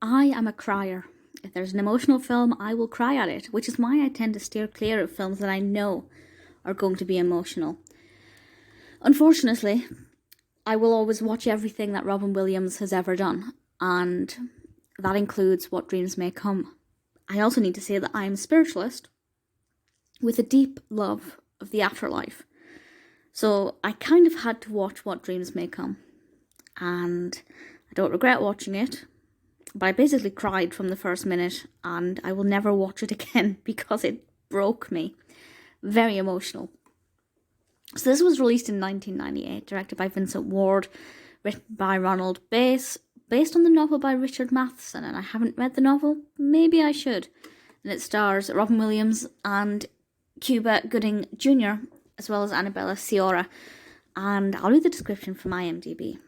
I am a crier. If there's an emotional film, I will cry at it, which is why I tend to steer clear of films that I know are going to be emotional. Unfortunately, I will always watch everything that Robin Williams has ever done, and that includes What Dreams May Come. I also need to say that I am a spiritualist with a deep love of the afterlife. So I kind of had to watch What Dreams May Come. And I don't regret watching it, but I basically cried from the first minute, and I will never watch it again because it broke me. Very emotional. So this was released in 1998, directed by Vincent Ward, written by Ronald, based on the novel by Richard Matheson, and I haven't read the novel. Maybe I should. And it stars Robin Williams and Cuba Gooding Jr., as well as Annabella Sciorra. And I'll read the description from IMDb.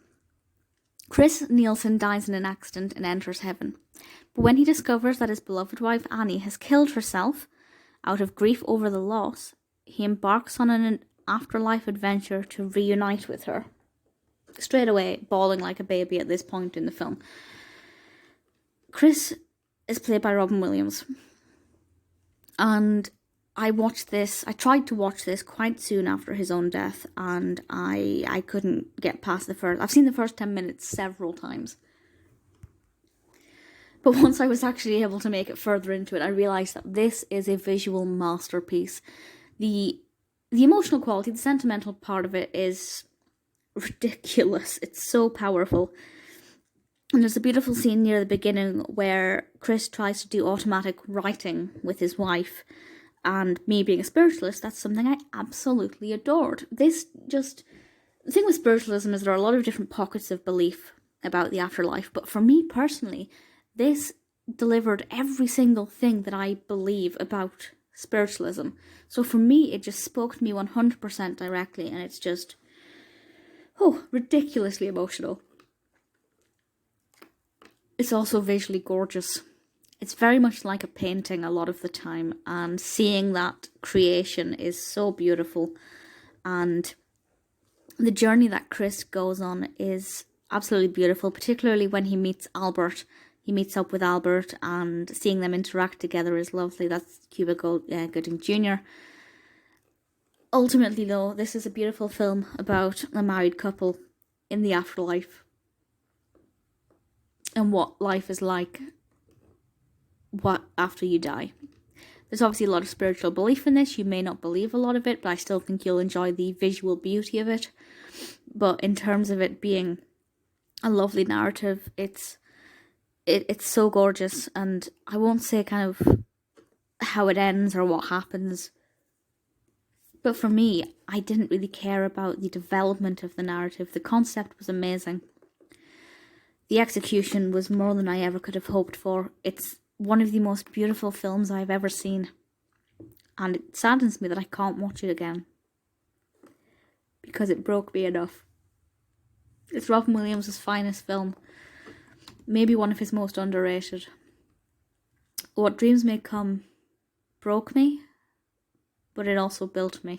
Chris Nielsen dies in an accident and enters heaven. But when he discovers that his beloved wife Annie has killed herself out of grief over the loss, he embarks on an afterlife adventure to reunite with her. Straight away, bawling like a baby at this point in the film. Chris is played by Robin Williams. And I tried to watch this quite soon after his own death, and I couldn't get past I've seen the first 10 minutes several times. But once I was actually able to make it further into it, I realised that this is a visual masterpiece. The emotional quality, the sentimental part of it is ridiculous. It's so powerful. And there's a beautiful scene near the beginning where Chris tries to do automatic writing with his wife. And me being a spiritualist, that's something I absolutely adored. The thing with spiritualism is there are a lot of different pockets of belief about the afterlife. But for me personally, this delivered every single thing that I believe about spiritualism. So for me, it just spoke to me 100% directly. And it's just, ridiculously emotional. It's also visually gorgeous. It's very much like a painting a lot of the time, and seeing that creation is so beautiful. And the journey that Chris goes on is absolutely beautiful, particularly when he meets Albert. He meets up with Albert, and seeing them interact together is lovely. That's Cuba Gooding Jr. Ultimately, though, this is a beautiful film about a married couple in the afterlife and what life is like after you die. There's obviously a lot of spiritual belief in this. You may not believe a lot of it, but I still think you'll enjoy the visual beauty of it. But in terms of it being a lovely narrative, it's so gorgeous. And I won't say kind of how it ends or what happens, but for me, I didn't really care about the development of the narrative. The concept was amazing. The execution was more than I ever could have hoped for. It's one of the most beautiful films I've ever seen. And it saddens me that I can't watch it again, because it broke me enough. It's Robin Williams' finest film. Maybe one of his most underrated. What Dreams May Come broke me, but it also built me.